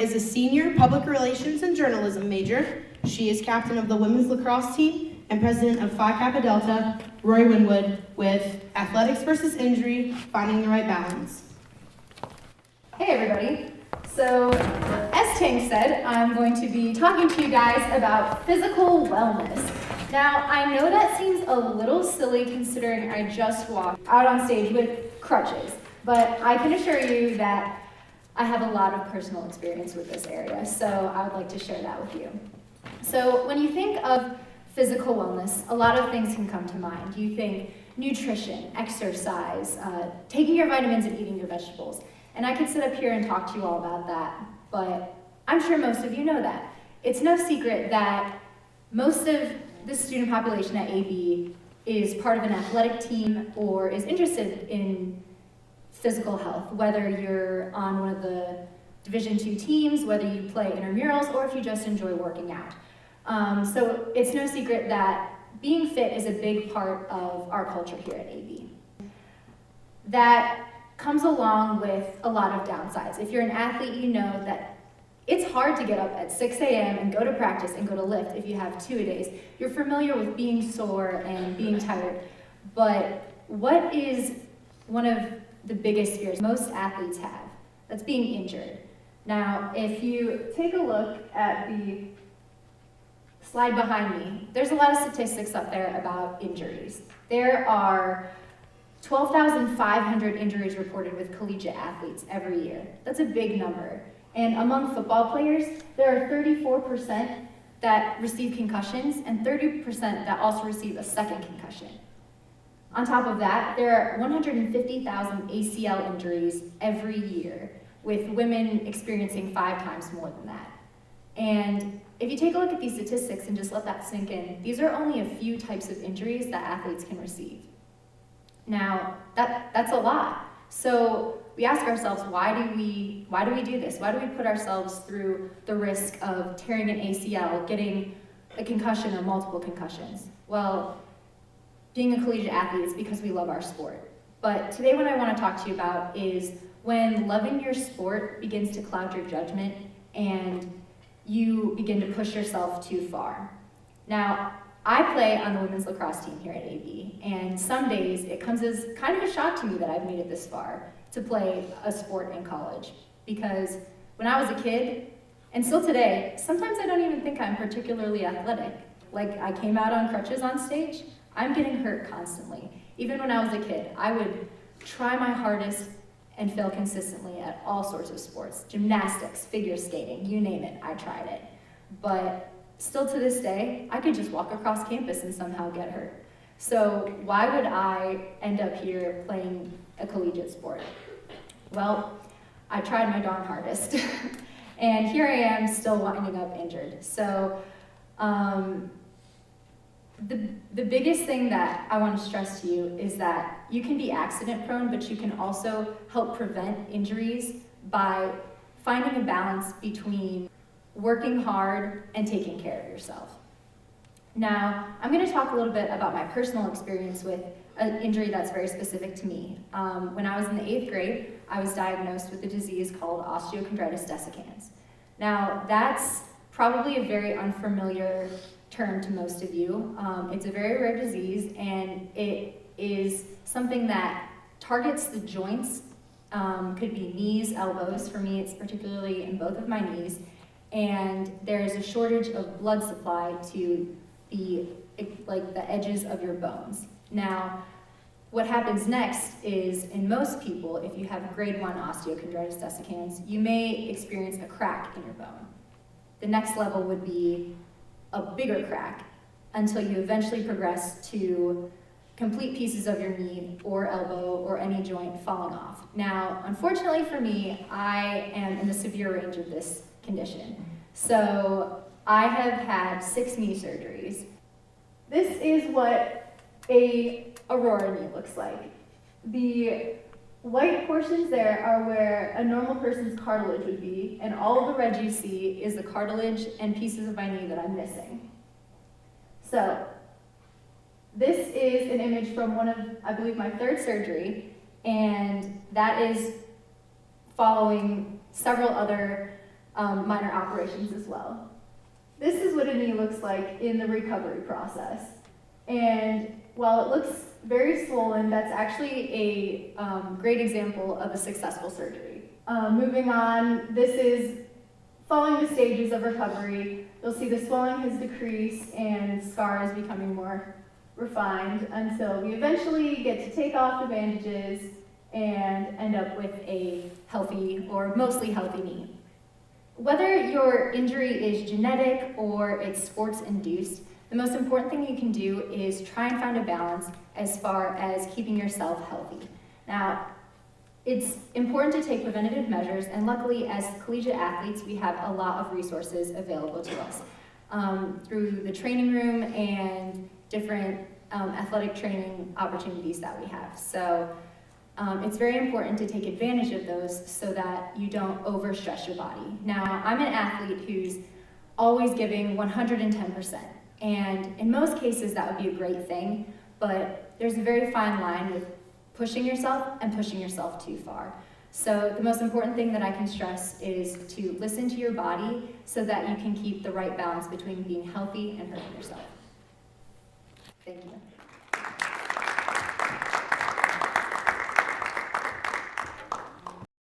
is a senior public relations and journalism major. She is captain of the women's lacrosse team and president of Phi Kappa Delta, Roy Winwood, with Athletics versus Injury, Finding the Right Balance. Hey everybody. So, as Tank said, I'm going to be talking to you guys about physical wellness. Now, I know that seems a little silly considering I just walked out on stage with crutches, but I can assure you that I have a lot of personal experience with this area, so I would like to share that with you. So, when you think of physical wellness, a lot of things can come to mind. You think nutrition, exercise, taking your vitamins and eating your vegetables. And I could sit up here and talk to you all about that, but I'm sure most of you know that. It's no secret that most of the student population at AB is part of an athletic team or is interested in physical health, whether you're on one of the Division II teams, whether you play intramurals, or if you just enjoy working out. So it's no secret that being fit is a big part of our culture here at AB. That comes along with a lot of downsides. If you're an athlete, you know that it's hard to get up at 6 a.m. and go to practice and go to lift if you have 2 days. You're familiar with being sore and being tired, but what is one of the biggest fears most athletes have? That's being injured. Now, if you take a look at the slide behind me, there's a lot of statistics up there about injuries. There are 12,500 injuries reported with collegiate athletes every year. That's a big number. And among football players, there are 34% that receive concussions and 30% that also receive a second concussion. On top of that, there are 150,000 ACL injuries every year, with women experiencing 5 times more than that. And if you take a look at these statistics and just let that sink in, these are only a few types of injuries that athletes can receive. Now, that's a lot. So we ask ourselves, why do we do this? Why do we put ourselves through the risk of tearing an ACL, getting a concussion or multiple concussions? Well, being a collegiate athlete is because we love our sport. But today what I want to talk to you about is when loving your sport begins to cloud your judgment and you begin to push yourself too far. Now, I play on the women's lacrosse team here at AB, and some days it comes as kind of a shock to me that I've made it this far to play a sport in college. Because when I was a kid, and still today, sometimes I don't even think I'm particularly athletic. Like, I came out on crutches on stage, I'm getting hurt constantly. Even when I was a kid, I would try my hardest and fail consistently at all sorts of sports. Gymnastics, figure skating, you name it, I tried it. But still to this day, I could just walk across campus and somehow get hurt. So why would I end up here playing a collegiate sport? Well, I tried my darn hardest. And here I am still winding up injured. So the biggest thing that I want to stress to you is that you can be accident prone, but you can also help prevent injuries by finding a balance between working hard and taking care of yourself. Now, I'm going to talk a little bit about my personal experience with an injury that's very specific to me. When I was in the 8th grade, I was diagnosed with a disease called osteochondritis dissecans. Now, that's probably a very unfamiliar term to most of you. It's a very rare disease, and it is something that targets the joints. Could be knees, elbows. For me, it's particularly in both of my knees. And there is a shortage of blood supply to the edges of your bones. Now, what happens next is, in most people, if you have grade 1 osteochondritis dissecans, you may experience a crack in your bone. The next level would be a bigger crack until you eventually progress to complete pieces of your knee or elbow or any joint falling off. Now, unfortunately for me, I am in the severe range of this condition. So I have had 6 knee surgeries. This is what a Aurora knee looks like. The white portions there are where a normal person's cartilage would be, and all of the red you see is the cartilage and pieces of my knee that I'm missing. So this is an image from one of, I believe, my 3rd surgery, and that is following several other minor operations as well. This is what a knee looks like in the recovery process. And while it looks very swollen, that's actually a great example of a successful surgery. Moving on, this is following the stages of recovery. You'll see the swelling has decreased and scar is becoming more refined until we eventually get to take off the bandages and end up with a healthy or mostly healthy knee. Whether your injury is genetic or it's sports-induced, the most important thing you can do is try and find a balance as far as keeping yourself healthy. Now, it's important to take preventative measures, and luckily as collegiate athletes, we have a lot of resources available to us through the training room and different athletic training opportunities that we have. So it's very important to take advantage of those so that you don't overstress your body. Now, I'm an athlete who's always giving 110%, and in most cases that would be a great thing, but there's a very fine line with pushing yourself and pushing yourself too far. So the most important thing that I can stress is to listen to your body so that you can keep the right balance between being healthy and hurting yourself.